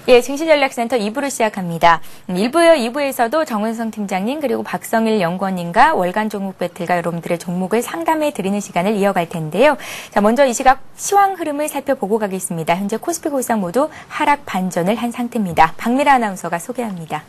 예, 증시전략센터 2부를 시작합니다. 1부요, 2부에서도 정은성 팀장님 그리고 박성일 연구원님과 월간 종목 배틀과 여러분들의 종목을 상담해 드리는 시간을 이어갈 텐데요. 자, 먼저 이 시각 시황 흐름을 살펴보고 가겠습니다. 현재 코스피 코스닥 모두 하락 반전을 한 상태입니다. 박미라 아나운서가 소개합니다.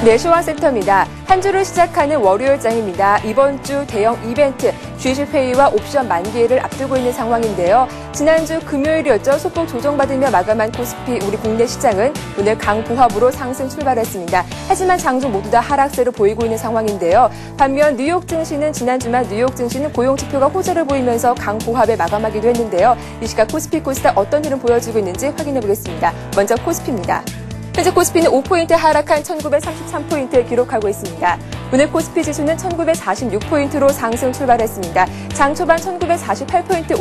네, 시황센터입니다. 한 주를 시작하는 월요일장입니다. 이번 주 대형 이벤트, 주식회의와 옵션 만기일을 앞두고 있는 상황인데요. 지난주 금요일이었죠. 소폭 조정받으며 마감한 코스피 우리 국내 시장은 오늘 강보합으로 상승 출발했습니다. 하지만 장중 모두 다 하락세를 보이고 있는 상황인데요. 반면 뉴욕 증시는 지난 주말 뉴욕 증시는 고용지표가 호재를 보이면서 강보합에 마감하기도 했는데요. 이 시각 코스피 코스닥 어떤 흐름 보여주고 있는지 확인해 보겠습니다. 먼저 코스피입니다. 현재 코스피는 5포인트 하락한 1933포인트를 기록하고 있습니다. 오늘 코스피 지수는 1946포인트로 상승 출발했습니다. 장 초반 1948포인트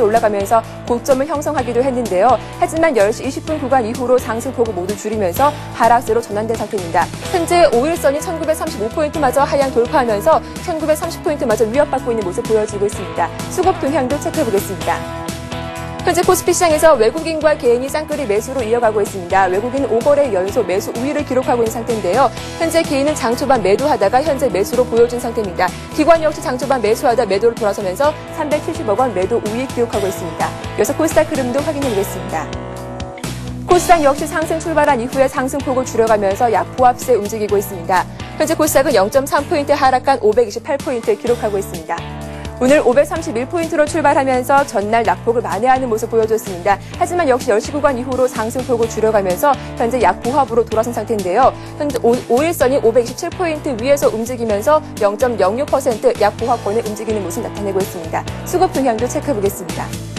올라가면서 고점을 형성하기도 했는데요. 하지만 10시 20분 구간 이후로 상승폭을 모두 줄이면서 하락세로 전환된 상태입니다. 현재 5일선이 1935포인트마저 하향 돌파하면서 1930포인트마저 위협받고 있는 모습 보여지고 있습니다. 수급 동향도 체크해보겠습니다. 현재 코스피 시장에서 외국인과 개인이 쌍끌이 매수로 이어가고 있습니다. 외국인은 5거래 연속 매수 우위를 기록하고 있는 상태인데요. 현재 개인은 장 초반 매도하다가 현재 매수로 보여준 상태입니다. 기관 역시 장 초반 매수하다 매도로 돌아서면서 370억 원 매도 우위 기록하고 있습니다. 이어서 코스닥 흐름도 확인해 보겠습니다. 코스닥 역시 상승 출발한 이후에 상승폭을 줄여가면서 약보합세 움직이고 있습니다. 현재 코스닥은 0.3포인트 하락한 528포인트 기록하고 있습니다. 오늘 531포인트로 출발하면서 전날 낙폭을 만회하는 모습 보여줬습니다. 하지만 역시 10시 구간 이후로 상승폭을 줄여가면서 현재 약보합으로 돌아선 상태인데요. 현재 5일선이 527포인트 위에서 움직이면서 0.06% 약보합권에 움직이는 모습 나타내고 있습니다. 수급 동향도 체크해보겠습니다.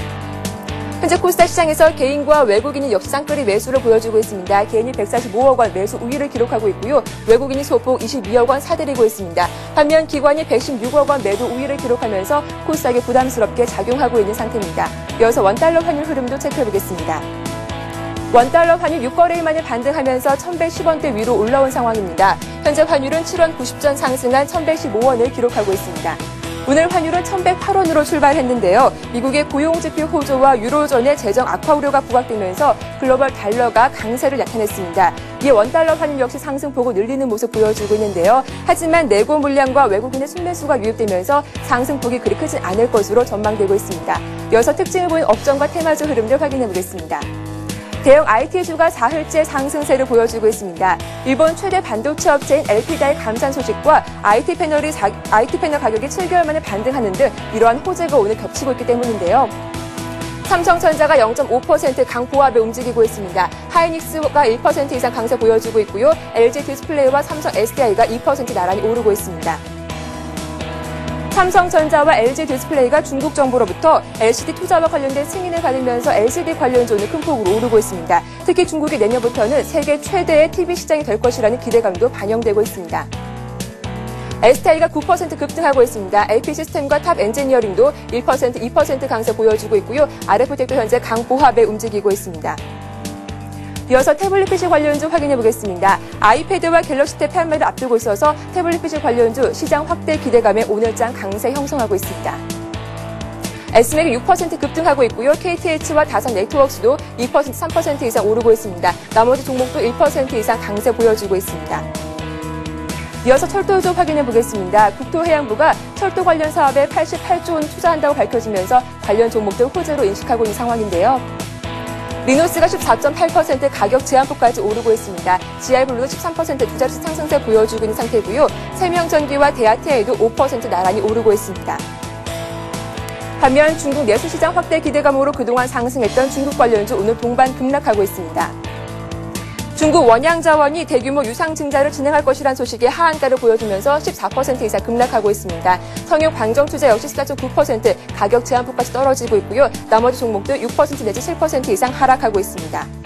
현재 코스닥 시장에서 개인과 외국인이 역시 쌍끌이 매수를 보여주고 있습니다. 개인이 145억 원 매수 우위를 기록하고 있고요. 외국인이 소폭 22억 원 사들이고 있습니다. 반면 기관이 116억 원 매도 우위를 기록하면서 코스닥에 부담스럽게 작용하고 있는 상태입니다. 이어서 원달러 환율 흐름도 체크해보겠습니다. 원달러 환율 6거래일 만에 반등하면서 1110원대 위로 올라온 상황입니다. 현재 환율은 7원 90전 상승한 1115원을 기록하고 있습니다. 오늘 환율은 1108원으로 출발했는데요. 미국의 고용지표 호조와 유로존의 재정 악화 우려가 부각되면서 글로벌 달러가 강세를 나타냈습니다. 이에 원달러 환율 역시 상승폭을 늘리는 모습 보여주고 있는데요. 하지만 내고 물량과 외국인의 순매수가 유입되면서 상승폭이 그리 크진 않을 것으로 전망되고 있습니다. 이어서 특징을 보인 업종과 테마주 흐름들 확인해 보겠습니다. 대형 IT주가 4흘째 상승세를 보여주고 있습니다. 일본 최대 반도체 업체인 LP다의 감산 소식과 IT 패널 가격이 7개월 만에 반등하는 등 이러한 호재가 오늘 겹치고 있기 때문인데요. 삼성전자가 0.5% 강보합에 움직이고 있습니다. 하이닉스가 1% 이상 강세 보여주고 있고요. LG 디스플레이와 삼성 SDI가 2% 나란히 오르고 있습니다. 삼성전자와 LG 디스플레이가 중국 정부로부터 LCD 투자와 관련된 승인을 받으면서 LCD 관련주는 큰 폭으로 오르고 있습니다. 특히 중국이 내년부터는 세계 최대의 TV 시장이 될 것이라는 기대감도 반영되고 있습니다. SDI가 9% 급등하고 있습니다. AP 시스템과 탑 엔지니어링도 1%, 2% 강세 보여주고 있고요. RF텍도 현재 강보합에 움직이고 있습니다. 이어서 태블릿 PC 관련주 확인해 보겠습니다. 아이패드와 갤럭시 탭 판매를 앞두고 있어서 태블릿 PC 관련주 시장 확대 기대감에 오늘장 강세 형성하고 있습니다. SMAC이 6% 급등하고 있고요. KTH와 다산 네트워크스도 2%, 3% 이상 오르고 있습니다. 나머지 종목도 1% 이상 강세 보여주고 있습니다. 이어서 철도주 확인해 보겠습니다. 국토해양부가 철도 관련 사업에 88조 원 투자한다고 밝혀지면서 관련 종목들 호재로 인식하고 있는 상황인데요. 리노스가 14.8% 가격 제한폭까지 오르고 있습니다. GR블루도 13% 투자주 상승세 보여주고 있는 상태고요. 세명전기와 대아티아이도 5% 나란히 오르고 있습니다. 반면 중국 내수시장 확대 기대감으로 그동안 상승했던 중국 관련주 오늘 동반 급락하고 있습니다. 중국 원양자원이 대규모 유상 증자를 진행할 것이란 소식에 하한가를 보여주면서 14% 이상 급락하고 있습니다. 성역 방정투자 역시 14.9% 가격 제한폭까지 떨어지고 있고요. 나머지 종목도 6% 내지 7% 이상 하락하고 있습니다.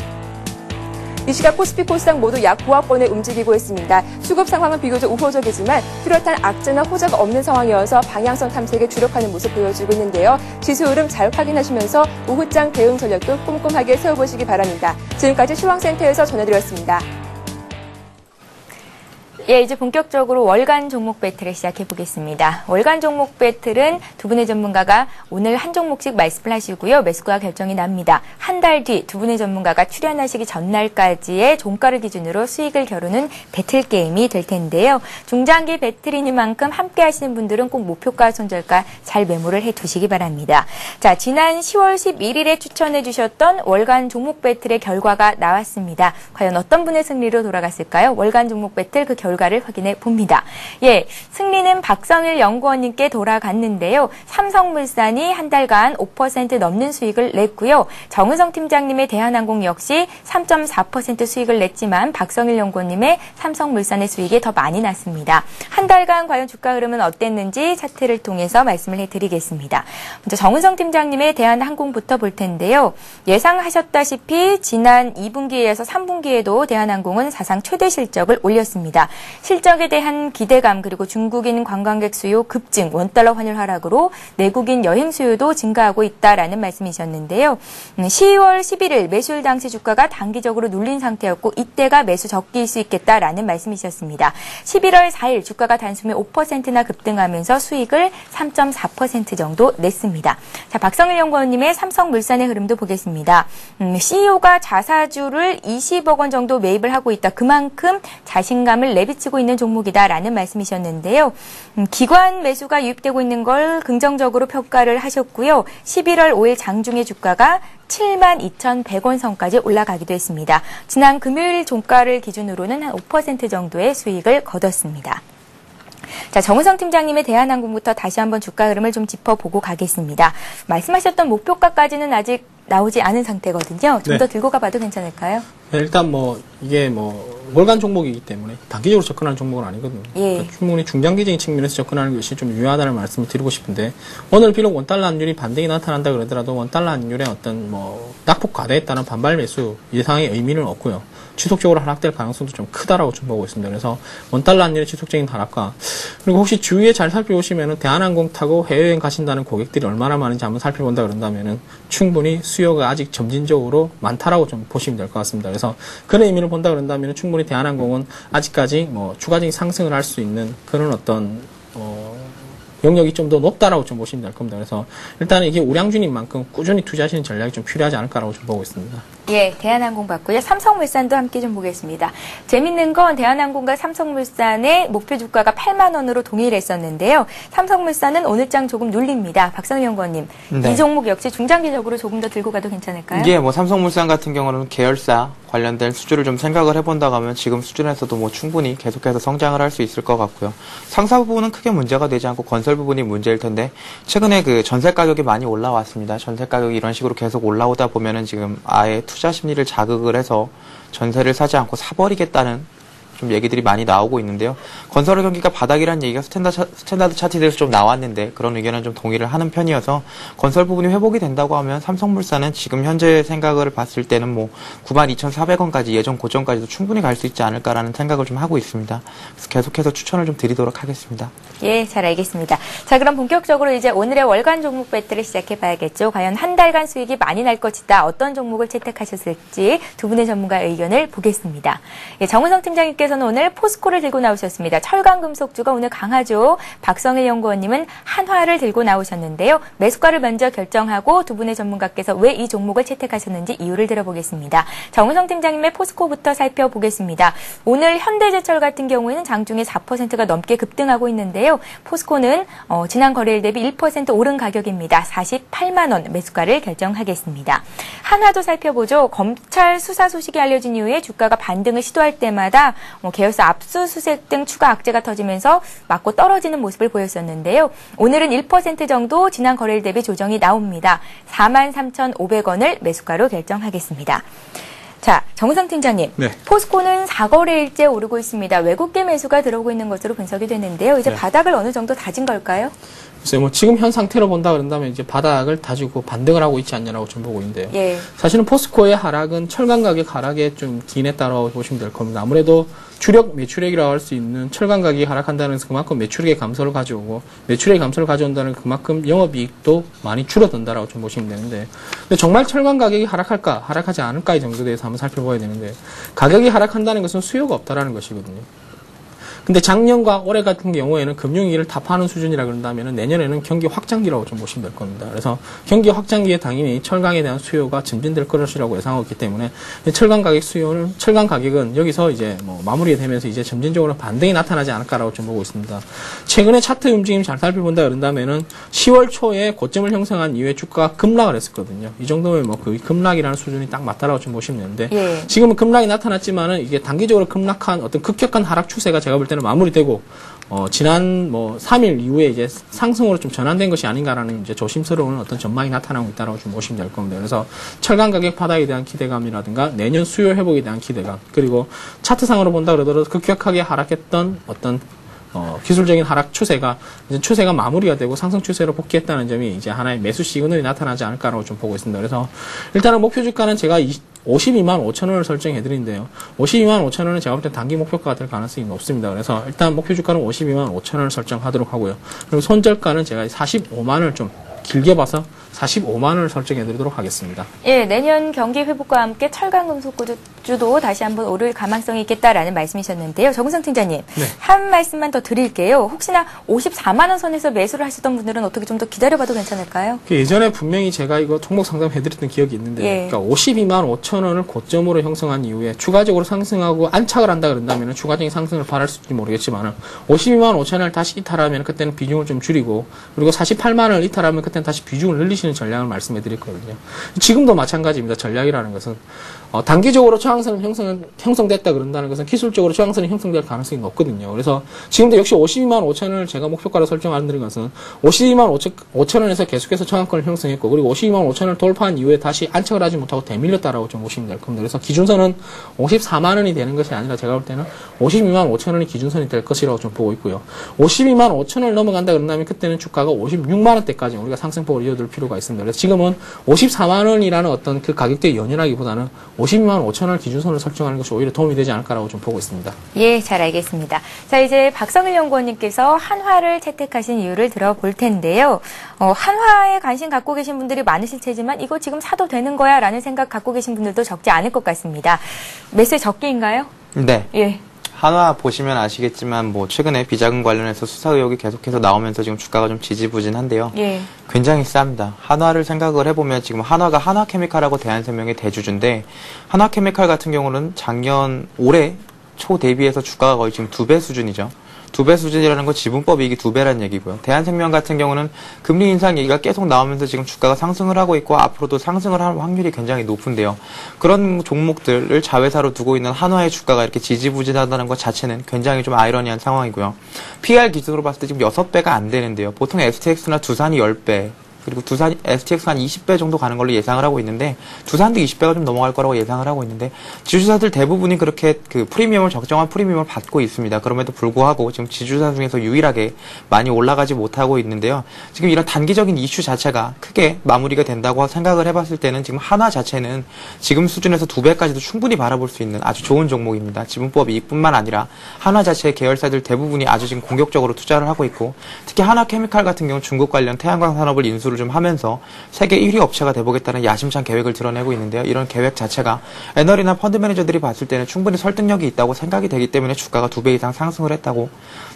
이 시각 코스피 코스닥 모두 약보합권에 움직이고 있습니다. 수급 상황은 비교적 우호적이지만 뚜렷한 악재나 호재가 없는 상황이어서 방향성 탐색에 주력하는 모습 보여주고 있는데요. 지수 흐름 잘 확인하시면서 오후장 대응 전략도 꼼꼼하게 세워보시기 바랍니다. 지금까지 시황센터에서 전해드렸습니다. 예, 이제 본격적으로 월간 종목 배틀을 시작해 보겠습니다. 월간 종목 배틀은 두 분의 전문가가 오늘 한 종목씩 말씀을 하시고요. 매수가 결정이 납니다. 한 달 뒤 두 분의 전문가가 출연하시기 전날까지의 종가를 기준으로 수익을 겨루는 배틀 게임이 될 텐데요. 중장기 배틀이니만큼 함께 하시는 분들은 꼭 목표가 손절가 잘 메모를 해 두시기 바랍니다. 자, 지난 10월 11일에 추천해 주셨던 월간 종목 배틀의 결과가 나왔습니다. 과연 어떤 분의 승리로 돌아갔을까요? 월간 종목 배틀 그 결과를 확인해 봅니다. 예, 승리는 박성일 연구원님께 돌아갔는데요. 삼성물산이 한 달간 5% 넘는 수익을 냈고요. 정은성 팀장님의 대한항공 역시 3.4% 수익을 냈지만 박성일 연구원님의 삼성물산의 수익이 더 많이 났습니다. 한 달간 과연 주가 흐름은 어땠는지 차트를 통해서 말씀을 해드리겠습니다. 먼저 정은성 팀장님의 대한항공부터 볼 텐데요. 예상하셨다시피 지난 2분기에서 3분기에도 대한항공은 사상 최대 실적을 올렸습니다. 실적에 대한 기대감 그리고 중국인 관광객 수요 급증, 원달러 환율 하락으로 내국인 여행 수요도 증가하고 있다라는 말씀이셨는데요. 10월 11일 매수일 당시 주가가 단기적으로 눌린 상태였고 이때가 매수 적기일 수 있겠다라는 말씀이셨습니다. 11월 4일 주가가 단숨에 5%나 급등하면서 수익을 3.4% 정도 냈습니다. 자, 박성일 연구원님의 삼성물산의 흐름도 보겠습니다. CEO가 자사주를 20억 원 정도 매입을 하고 있다. 그만큼 자신감을 내비치고 있는 종목이다라는 말씀이셨는데요. 기관 매수가 유입되고 있는 걸 긍정적으로 평가를 하셨고요. 11월 5일 장중의 주가가 72,100원 선까지 올라가기도 했습니다. 지난 금요일 종가를 기준으로는 한 5% 정도의 수익을 거뒀습니다. 자, 정은성 팀장님의 대한항공부터 다시 한번 주가 흐름을 좀 짚어보고 가겠습니다. 말씀하셨던 목표가까지는 아직 나오지 않은 상태거든요. 좀 더 들고 가봐도 괜찮을까요? 네, 일단 이게 월간 종목이기 때문에 단기적으로 접근하는 종목은 아니거든요. 예. 그러니까 충분히 중장기적인 측면에서 접근하는 것이 좀 유효하다는 말씀을 드리고 싶은데 오늘 비록 원달러 환율이 반등이 나타난다 그러더라도 원달러 환율의 어떤 낙폭 과대에 따른 반발 매수 이상의 의미는 없고요. 지속적으로 하락될 가능성도 좀 크다라고 좀 보고 있습니다. 그래서 원달러 환율의 지속적인 하락과 그리고 혹시 주위에 잘 살펴보시면은 대한항공 타고 해외여행 가신다는 고객들이 얼마나 많은지 한번 살펴본다 그런다면은 충분히 수요가 아직 점진적으로 많다라고 좀 보시면 될 것 같습니다. 그래서 그런 의미를 본다 그런다면 충분히 대한항공은 아직까지 추가적인 상승을 할 수 있는 그런 어떤 영역이 좀 더 높다라고 좀 보시면 될 겁니다. 그래서 일단은 이게 우량주인 만큼 꾸준히 투자하시는 전략이 좀 필요하지 않을까라고 좀 보고 있습니다. 예, 대한항공 봤고요. 삼성물산도 함께 좀 보겠습니다. 재밌는 건 대한항공과 삼성물산의 목표 주가가 8만 원으로 동일했었는데요. 삼성물산은 오늘 장 조금 눌립니다. 박성일 연구원님, 네. 이 종목 역시 중장기적으로 조금 더 들고 가도 괜찮을까요? 이게 삼성물산 같은 경우는 계열사 관련된 수주를 좀 생각을 해본다고 하면 지금 수준에서도 충분히 계속해서 성장을 할 수 있을 것 같고요. 상사 부분은 크게 문제가 되지 않고 건설 부분이 문제일 텐데 최근에 그 전세 가격이 많이 올라왔습니다. 전세 가격이 이런 식으로 계속 올라오다 보면은 지금 아예 투자 심리를 자극을 해서 전세를 사지 않고 사버리겠다는 좀 얘기들이 많이 나오고 있는데요. 건설 경기가 바닥이라는 얘기가 스탠다드 차트에서 좀 나왔는데 그런 의견은 좀 동의를 하는 편이어서 건설 부분이 회복이 된다고 하면 삼성물산은 지금 현재 생각을 봤을 때는 92,400원까지 예전 고점까지도 충분히 갈 수 있지 않을까라는 생각을 좀 하고 있습니다. 그래서 계속해서 추천을 좀 드리도록 하겠습니다. 예, 잘 알겠습니다. 자, 그럼 본격적으로 이제 오늘의 월간 종목 배틀을 시작해 봐야겠죠. 과연 한 달간 수익이 많이 날 것이다. 어떤 종목을 채택하셨을지 두 분의 전문가의 의견을 보겠습니다. 예, 정은성 팀장님께서는 오늘 포스코를 들고 나오셨습니다. 철강금속주가 오늘 강하죠. 박성일 연구원님은 한화를 들고 나오셨는데요. 매수가를 먼저 결정하고 두 분의 전문가께서 왜 이 종목을 채택하셨는지 이유를 들어보겠습니다. 정은성 팀장님의 포스코부터 살펴보겠습니다. 오늘 현대제철 같은 경우에는 장중에 4%가 넘게 급등하고 있는데요. 포스코는 지난 거래일 대비 1% 오른 가격입니다. 48만 원 매수가를 결정하겠습니다. 한화도 살펴보죠. 검찰 수사 소식이 알려진 이후에 주가가 반등을 시도할 때마다 계열사 압수수색 등 추가 악재가 터지면서 맞고 떨어지는 모습을 보였었는데요. 오늘은 1% 정도 지난 거래일 대비 조정이 나옵니다. 43,500원을 매수가로 결정하겠습니다. 자, 정은성 팀장님. 네. 포스코는 4거래일째 오르고 있습니다. 외국계 매수가 들어오고 있는 것으로 분석이 되는데요. 이제 바닥을 어느 정도 다진 걸까요? 글쎄요, 지금 현 상태로 본다 그런다면 이제 바닥을 다지고 반등을 하고 있지 않냐라고 좀 보고 있는데요. 예. 사실은 포스코의 하락은 철강 가격 하락에 좀 기인했다고 보시면 될 겁니다. 아무래도 주력 매출액이라고 할 수 있는 철강 가격이 하락한다는 것은 그만큼 매출액의 감소를 가져오고 매출액 감소를 가져온다는 그만큼 영업이익도 많이 줄어든다라고 좀 보시면 되는데 근데 정말 철강 가격이 하락할까 하락하지 않을까의 정도에 대해서 한번 살펴봐야 되는데 가격이 하락한다는 것은 수요가 없다라는 것이거든요. 근데 작년과 올해 같은 경우에는 금융위기를 타파하는 수준이라 그런다면 내년에는 경기 확장기라고 좀 보시면 될 겁니다. 그래서 경기 확장기에 당연히 철강에 대한 수요가 증진될 것이라고 예상하고 있기 때문에 철강 가격은 여기서 이제 뭐 마무리되면서 이제 점진적으로 반등이 나타나지 않을까라고 좀 보고 있습니다. 최근에 차트 움직임 잘 살펴본다 그런다면은 10월 초에 고점을 형성한 이후에 주가가 급락을 했었거든요. 이 정도면 뭐 그 급락이라는 수준이 딱 맞다라고 좀 보시면 되는데 예. 지금은 급락이 나타났지만은 이게 단기적으로 급락한 어떤 급격한 하락 추세가 제가 볼 때는 마무리되고 지난 3일 이후에 이제 상승으로 좀 전환된 것이 아닌가라는 이제 조심스러운 어떤 전망이 나타나고 있다라고 좀 보시면 될 겁니다. 그래서 철강 가격 바닥에 대한 기대감이라든가 내년 수요 회복에 대한 기대감, 그리고 차트상으로 본다 그러더라도 급격하게 하락했던 어떤 기술적인 하락 추세가 마무리가 되고 상승 추세로 복귀했다는 점이 이제 하나의 매수 시그널이 나타나지 않을까라고 좀 보고 있습니다. 그래서 일단은 목표 주가는 제가 52만 5천 원을 설정해 드리는데요. 52만 5천 원은 제가 볼 때 단기 목표가가 될 가능성이 높습니다. 그래서 일단 목표 주가는 52만 5천 원을 설정하도록 하고요. 그리고 손절가는 제가 45만 원을 좀 길게 봐서 45만 원을 설정해 드리도록 하겠습니다. 예, 내년 경기 회복과 함께 철강 금속주도 다시 한번 오를 가망성이 있겠다라는 말씀이셨는데요. 정우성 팀장님, 네. 한 말씀만 더 드릴게요. 혹시나 54만 원 선에서 매수를 하셨던 분들은 어떻게 좀 더 기다려봐도 괜찮을까요? 예전에 분명히 제가 이거 종목 상담해드렸던 기억이 있는데, 예. 그러니까 52만 5천 원을 고점으로 형성한 이후에 추가적으로 상승하고 안착을 한다 그런다면 추가적인 상승을 바랄 수 있을지 모르겠지만 52만 5천 원을 다시 이탈하면 그때는 비중을 좀 줄이고, 그리고 48만 원을 이탈하면 그때는 다시 비중을 늘리시는 전략을 말씀해 드렸거든요. 지금도 마찬가지입니다. 전략이라는 것은 단기적으로 저항선이 형성됐다 그런다는 것은 기술적으로 저항선이 형성될 가능성이 높거든요. 그래서 지금도 역시 52만 5천 원을 제가 목표가로 설정하는 것은 52만 5천 원에서 계속해서 저항권을 형성했고, 그리고 52만 5천 원을 돌파한 이후에 다시 안착을 하지 못하고 되밀렸다라고 좀 보시면 될 겁니다. 그래서 기준선은 54만 원이 되는 것이 아니라 제가 볼 때는 52만 5천 원이 기준선이 될 것이라고 좀 보고 있고요. 52만 5천 원을 넘어간다 그런다면 그때는 주가가 56만 원대까지 우리가 상승폭을 이어둘 필요가 있습니다. 그래서 지금은 54만 원이라는 어떤 그 가격대에 연연하기보다는 52만 5천 원 기준선을 설정하는 것이 오히려 도움이 되지 않을까라고 좀 보고 있습니다. 예, 잘 알겠습니다. 자, 이제 박성일 연구원님께서 한화를 채택하신 이유를 들어볼 텐데요. 한화에 관심 갖고 계신 분들이 많으실 테지만 이거 지금 사도 되는 거야 라는 생각 갖고 계신 분들도 적지 않을 것 같습니다. 매수의 적기인가요? 네. 예. 한화 보시면 아시겠지만 뭐 최근에 비자금 관련해서 수사 의혹이 계속해서 나오면서 지금 주가가 좀 지지부진한데요. 예. 굉장히 쌉니다. 한화를 생각을 해보면 지금 한화가 한화케미칼하고 대한생명의 대주주인데, 한화케미칼 같은 경우는 올해 초 대비해서 주가가 거의 지금 2배 수준이죠. 2배 수준이라는 건 지분법 이익이 2배라는 얘기고요. 대한생명 같은 경우는 금리 인상 얘기가 계속 나오면서 지금 주가가 상승을 하고 있고 앞으로도 상승을 할 확률이 굉장히 높은데요. 그런 종목들을 자회사로 두고 있는 한화의 주가가 이렇게 지지부진하다는 것 자체는 굉장히 좀 아이러니한 상황이고요. PR 기준으로 봤을 때 지금 6배가 안 되는데요. 보통 STX나 두산이 10배, 그리고 STX 한 20배 정도 가는 걸로 예상을 하고 있는데, 두산도 20배가 좀 넘어갈 거라고 예상을 하고 있는데, 지주사들 대부분이 그렇게 적정한 프리미엄을 받고 있습니다. 그럼에도 불구하고 지금 지주사 중에서 유일하게 많이 올라가지 못하고 있는데요. 지금 이런 단기적인 이슈 자체가 크게 마무리가 된다고 생각을 해봤을 때는 지금 한화 자체는 지금 수준에서 2배까지도 충분히 바라볼 수 있는 아주 좋은 종목입니다. 지분법 이익뿐만 아니라 한화 자체의 계열사들 대부분이 아주 지금 공격적으로 투자를 하고 있고, 특히 한화케미칼 같은 경우 중국 관련 태양광 산업을 인수를 좀 하면서 세계 1위 업체가 돼보겠다는 야심찬 계획을 드러내고 있는데요. 이런 계획 자체가 애널이나 펀드 매니저들이 봤을 때는 충분히 설득력이 있다고 생각이 되기 때문에 주가가 2배 이상 상승을 했다고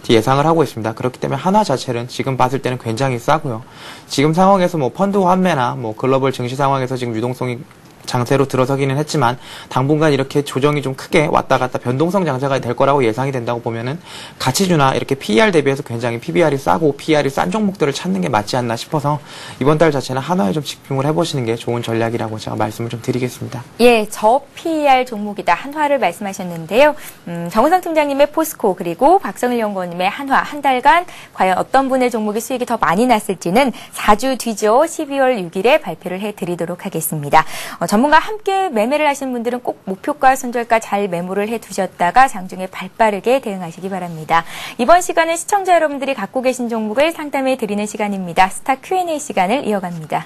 예상을 하고 있습니다. 그렇기 때문에 한화 자체는 지금 봤을 때는 굉장히 싸고요. 지금 상황에서 뭐 펀드 환매나 뭐 글로벌 증시 상황에서 지금 유동성이 장세로 들어서기는 했지만 당분간 이렇게 조정이 좀 크게 왔다 갔다 변동성 장세가 될 거라고 예상이 된다고 보면은 가치주나 이렇게 PER 대비해서 굉장히 PBR이 싸고 PER이 싼 종목들을 찾는 게 맞지 않나 싶어서 이번 달 자체는 한화에 좀 집중을 해보시는 게 좋은 전략이라고 제가 말씀을 좀 드리겠습니다. 예, 저 PER 종목이다. 한화를 말씀하셨는데요. 정우성 팀장님의 포스코 그리고 박성일 연구원님의 한화 한 달간 과연 어떤 분의 종목이 수익이 더 많이 났을지는 4주 뒤죠. 12월 6일에 발표를 해드리도록 하겠습니다. 전문가 함께 매매를 하시는 분들은 꼭 목표가, 손절가 잘 메모를 해두셨다가 장중에 발빠르게 대응하시기 바랍니다. 이번 시간은 시청자 여러분들이 갖고 계신 종목을 상담해 드리는 시간입니다. 스타 Q&A 시간을 이어갑니다.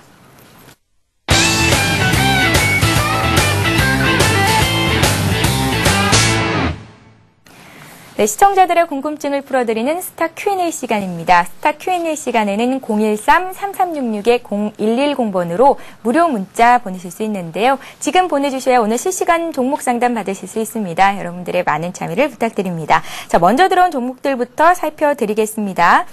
네, 시청자들의 궁금증을 풀어드리는 스타 Q&A 시간입니다. 스타 Q&A 시간에는 013-3366-0110번으로 무료 문자 보내실 수 있는데요. 지금 보내주셔야 오늘 실시간 종목 상담 받으실 수 있습니다. 여러분들의 많은 참여를 부탁드립니다. 자, 먼저 들어온 종목들부터 살펴드리겠습니다.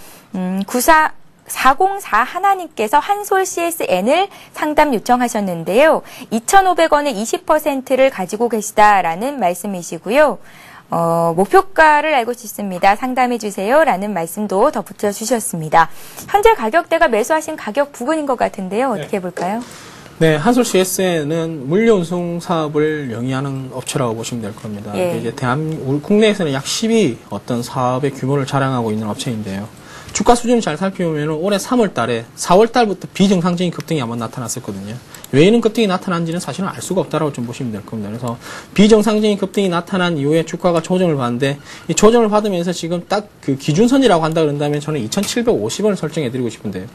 404 하나님께서 한솔 CSN을 상담 요청하셨는데요. 2,500원에 20%를 가지고 계시다라는 말씀이시고요. 목표가를 알고 싶습니다. 상담해 주세요. 라는 말씀도 더 붙여주셨습니다. 현재 가격대가 매수하신 가격 부근인 것 같은데요. 어떻게 볼까요? 네, 한솔 CSN은 물류 운송 사업을 영위하는 업체라고 보시면 될 겁니다. 예. 이제 국내에서는 약 10위 어떤 사업의 규모를 자랑하고 있는 업체인데요. 주가 수준을 잘 살펴보면 올해 3월 달에 4월 달부터 비정상적인 급등이 한번 나타났었거든요. 왜 이런 급등이 나타난지는 사실은 알 수가 없다라고 좀 보시면 될 겁니다. 그래서 비정상적인 급등이 나타난 이후에 주가가 조정을 받는데 이 조정을 받으면서 지금 딱 그 기준선이라고 한다 그런다면 저는 2,750원을 설정해드리고 싶은데요.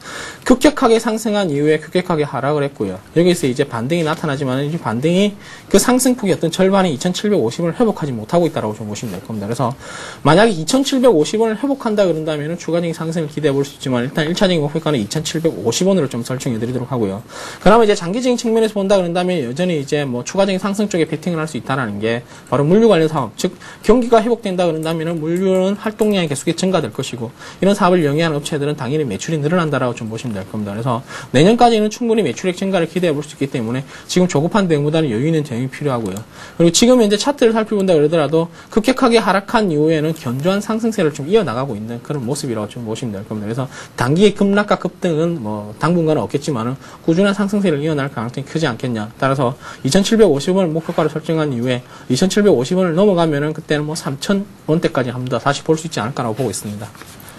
급격하게 상승한 이후에 급격하게 하락을 했고요. 여기서 이제 반등이 나타나지만 이 반등이 그 상승폭이 어떤 절반인 2,750원을 회복하지 못하고 있다라고 좀 보시면 될 겁니다. 그래서 만약에 2,750원을 회복한다 그런다면 추가적인 상승을 기대해 볼 수 있지만 일단 1차적인 목표가는 2,750원으로 좀 설정해 드리도록 하고요. 그나마 이제 장기적인 측면에서 본다 그런다면 여전히 이제 뭐 추가적인 상승 쪽에 베팅을 할 수 있다는 게 바로 물류 관련 사업, 즉 경기가 회복된다 그런다면 물류는 활동량이 계속해서 증가될 것이고 이런 사업을 영위하는 업체들은 당연히 매출이 늘어난다라고 좀 보시면 될 겁니다. 그래서 내년까지는 충분히 매출액 증가를 기대해 볼 수 있기 때문에 지금 조급한 대응보다는 여유 있는 대응이 필요하고요. 그리고 지금 현재 차트를 살펴본다 그러더라도 급격하게 하락한 이후에는 견조한 상승세를 좀 이어나가고 있는 그런 모습이라고 좀 보시면 될 겁니다. 그래서 단기의 급락과 급등은 뭐 당분간은 없겠지만은 꾸준한 상승세를 이어날 가능성이 크지 않겠냐. 따라서 2,750원을 목표가로 설정한 이후에 2,750원을 넘어가면은 그때는 뭐 3,000원대까지 한번 더 다시 볼 수 있지 않을까라고 보고 있습니다.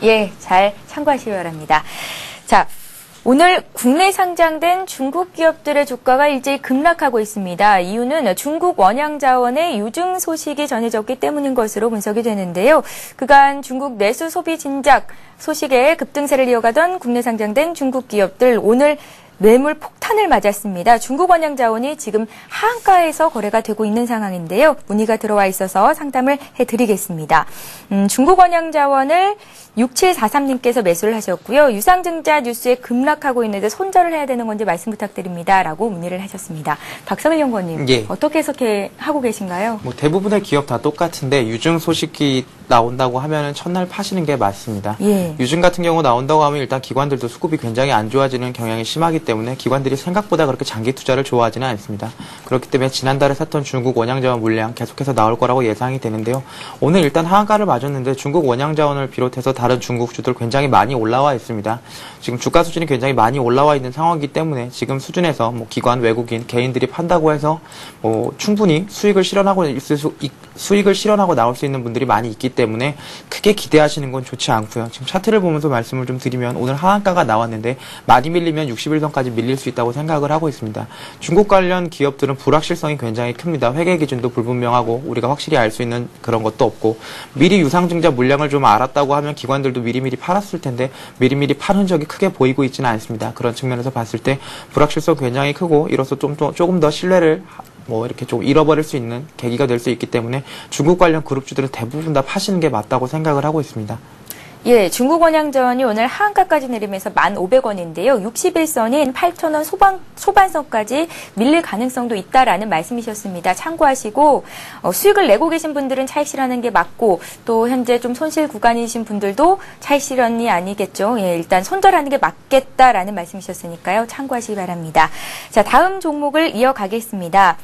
예, 잘 참고하시기 바랍니다. 자, 오늘 국내 상장된 중국 기업들의 주가가 일제히 급락하고 있습니다. 이유는 중국 원양자원의 유증 소식이 전해졌기 때문인 것으로 분석이 되는데요. 그간 중국 내수 소비 진작 소식에 급등세를 이어가던 국내 상장된 중국 기업들 오늘 매물 폭탄을 맞았습니다. 중국 원양자원이 지금 하한가에서 거래가 되고 있는 상황인데요. 문의가 들어와 있어서 상담을 해드리겠습니다. 중국 원양자원을 6743님께서 매수를 하셨고요. 유상증자 뉴스에 급락하고 있는데 손절을 해야 되는 건지 말씀 부탁드립니다. 라고 문의를 하셨습니다. 박성일 연구원님, 예. 어떻게 해석해 하고 계신가요? 뭐 대부분의 기업 다 똑같은데 유증 소식이 나온다고 하면은 첫날 파시는 게 맞습니다. 예. 유증 같은 경우 나온다고 하면 일단 기관들도 수급이 굉장히 안 좋아지는 경향이 심하기 때문에 기관들이 생각보다 그렇게 장기 투자를 좋아하지는 않습니다. 그렇기 때문에 지난달에 샀던 중국 원양자원 물량 계속해서 나올 거라고 예상이 되는데요. 오늘 일단 하한가를 맞았는데 중국 원양자원을 비롯해서 다른 중국주들 굉장히 많이 올라와 있습니다. 지금 주가 수준이 굉장히 많이 올라와 있는 상황이기 때문에 지금 수준에서 뭐 기관, 외국인, 개인들이 판다고 해서 뭐 충분히 수익을 실현하고 나올 수 있는 분들이 많이 있기 때문에 크게 기대하시는 건 좋지 않고요. 지금 차트를 보면서 말씀을 좀 드리면 오늘 하한가가 나왔는데 많이 밀리면 61선까지 밀릴 수 있다고 생각을 하고 있습니다. 중국 관련 기업들은 불확실성이 굉장히 큽니다. 회계 기준도 불분명하고 우리가 확실히 알 수 있는 그런 것도 없고 미리 유상증자 물량을 좀 알았다고 하면 기관들도 미리미리 팔았을 텐데 미리미리 판 흔적이 크게 보이고 있지는 않습니다. 그런 측면에서 봤을 때 불확실성 굉장히 크고 이로써 조금 더 신뢰를 뭐 이렇게 좀 잃어버릴 수 있는 계기가 될 수 있기 때문에 중국 관련 그룹주들은 대부분 다 파시는 게 맞다고 생각을 하고 있습니다. 예, 중국 원양자원이 오늘 하한가까지 내리면서 1,500원인데요. 61선인 8,000원 소반선까지 밀릴 가능성도 있다라는 말씀이셨습니다. 참고하시고 수익을 내고 계신 분들은 차익 실현하는 게 맞고 또 현재 좀 손실 구간이신 분들도 차익 실현이 아니겠죠. 예, 일단 손절하는 게 맞겠다라는 말씀이셨으니까요. 참고하시기 바랍니다. 자, 다음 종목을 이어가겠습니다.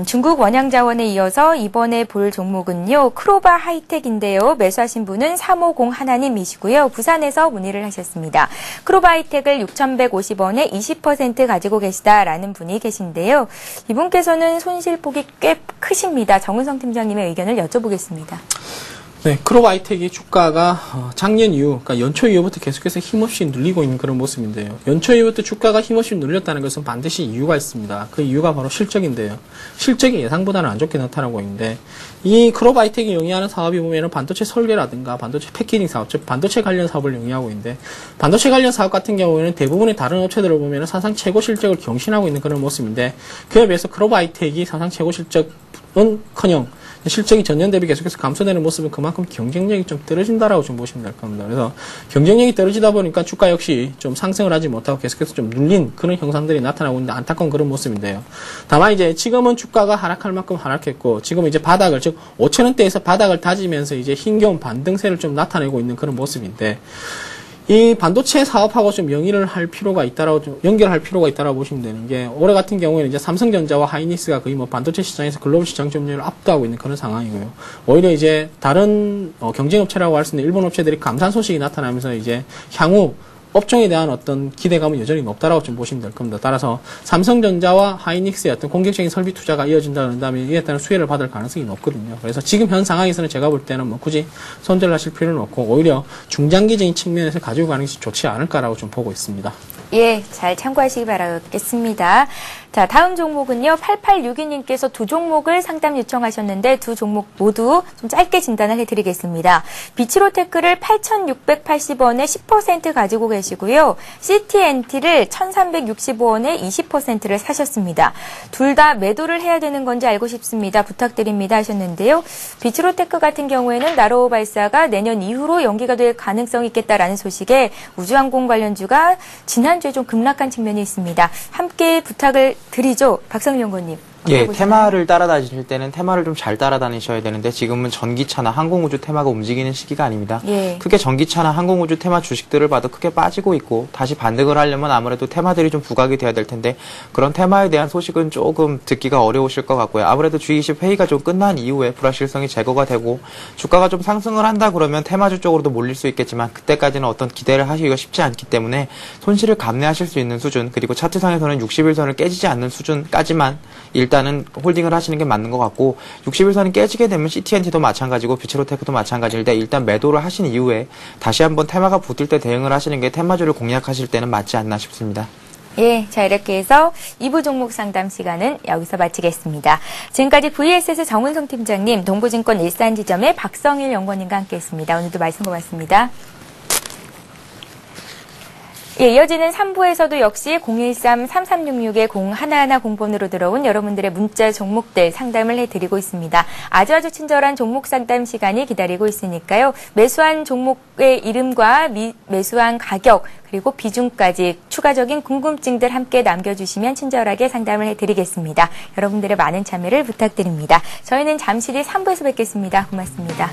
중국 원양자원에 이어서 이번에 볼 종목은요. 크로바 하이텍인데요. 매수하신 분은 350 하나님이시고요. 부산에서 문의를 하셨습니다. 크로바 하이텍을 6,150원에 20% 가지고 계시다라는 분이 계신데요. 이분께서는 손실폭이 꽤 크십니다. 정은성 팀장님의 의견을 여쭤보겠습니다. 네, 크로바 하이텍의 주가가 작년 이후, 그러니까 연초 이후부터 계속해서 힘없이 눌리고 있는 그런 모습인데요. 연초 이후부터 주가가 힘없이 눌렸다는 것은 반드시 이유가 있습니다. 그 이유가 바로 실적인데요. 실적이 예상보다는 안 좋게 나타나고 있는데 이 크로바 하이텍이 영위하는 사업이 보면은 반도체 설계라든가 반도체 패키징 사업, 즉 반도체 관련 사업을 영위하고 있는데 반도체 관련 사업 같은 경우에는 대부분의 다른 업체들을 보면은 사상 최고 실적을 경신하고 있는 그런 모습인데 그에 비해서 크로바 하이텍이 사상 최고 실적 커녕 실적이 전년 대비 계속해서 감소되는 모습은 그만큼 경쟁력이 좀 떨어진다라고 좀 보시면 될 겁니다. 그래서 경쟁력이 떨어지다 보니까 주가 역시 좀 상승을 하지 못하고 계속해서 좀 눌린 그런 형상들이 나타나고 있는데 안타까운 그런 모습인데요. 다만 이제 지금은 주가가 하락할 만큼 하락했고 지금 이제 바닥을 즉 5,000원대에서 바닥을 다지면서 이제 힘겨운 반등세를 좀 나타내고 있는 그런 모습인데 이 반도체 사업하고 좀 연결할 필요가 있다라고 보시면 되는 게 올해 같은 경우에는 이제 삼성전자와 하이닉스가 거의 뭐 반도체 시장에서 글로벌 시장 점유율을 압도하고 있는 그런 상황이고요. 오히려 이제 다른 경쟁업체라고 할 수 있는 일본 업체들이 감산 소식이 나타나면서 이제 향후 업종에 대한 어떤 기대감은 여전히 높다라고 좀 보시면 될 겁니다. 따라서 삼성전자와 하이닉스의 어떤 공격적인 설비 투자가 이어진다 그런다면 이에 따른 수혜를 받을 가능성이 높거든요. 그래서 지금 현 상황에서는 제가 볼 때는 뭐 굳이 손절을 하실 필요는 없고 오히려 중장기적인 측면에서 가지고 가는 것이 좋지 않을까라고 좀 보고 있습니다. 예, 잘 참고하시기 바라겠습니다. 자, 다음 종목은요. 8862님께서 두 종목을 상담 요청하셨는데 두 종목 모두 좀 짧게 진단을 해드리겠습니다. 비치로테크를 8,680원에 10% 가지고 계시고요. CT&T를 1,365원에 20%를 사셨습니다. 둘 다 매도를 해야 되는 건지 알고 싶습니다. 부탁드립니다 하셨는데요. 비치로테크 같은 경우에는 나로호 발사가 내년 이후로 연기가 될 가능성이 있겠다라는 소식에 우주항공 관련주가 지난주에 좀 급락한 측면이 있습니다. 함께 부탁을 드리죠. 박성일 연구원님. 예, 테마를 따라다니실 때는 테마를 좀 잘 따라다니셔야 되는데 지금은 전기차나 항공우주 테마가 움직이는 시기가 아닙니다. 예. 크게 전기차나 항공우주 테마 주식들을 봐도 크게 빠지고 있고 다시 반등을 하려면 아무래도 테마들이 좀 부각이 돼야 될 텐데 그런 테마에 대한 소식은 조금 듣기가 어려우실 것 같고요. 아무래도 G20 회의가 좀 끝난 이후에 불확실성이 제거가 되고 주가가 좀 상승을 한다 그러면 테마주 쪽으로도 몰릴 수 있겠지만 그때까지는 어떤 기대를 하시기가 쉽지 않기 때문에 손실을 감내하실 수 있는 수준 그리고 차트상에서는 60일선을 깨지지 않는 수준까지만 일단은 홀딩을 하시는 게 맞는 것 같고 60일선이 깨지게 되면 CT&T도 마찬가지고 비치로테크도 마찬가지인데 일단 매도를 하신 이후에 다시 한번 테마가 붙을 때 대응을 하시는 게 테마주를 공략하실 때는 맞지 않나 싶습니다. 예, 자 이렇게 해서 2부 종목 상담 시간은 여기서 마치겠습니다. 지금까지 VSS 정은성 팀장님, 동부증권 일산지점의 박성일 연구원님과 함께했습니다. 오늘도 말씀 고맙습니다. 예, 이어지는 3부에서도 역시 013-3366-0110번으로 들어온 여러분들의 문자 종목들 상담을 해드리고 있습니다. 아주 친절한 종목 상담 시간이 기다리고 있으니까요. 매수한 종목의 이름과 매수한 가격 그리고 비중까지 추가적인 궁금증들 함께 남겨주시면 친절하게 상담을 해드리겠습니다. 여러분들의 많은 참여를 부탁드립니다. 저희는 잠시 뒤 3부에서 뵙겠습니다. 고맙습니다.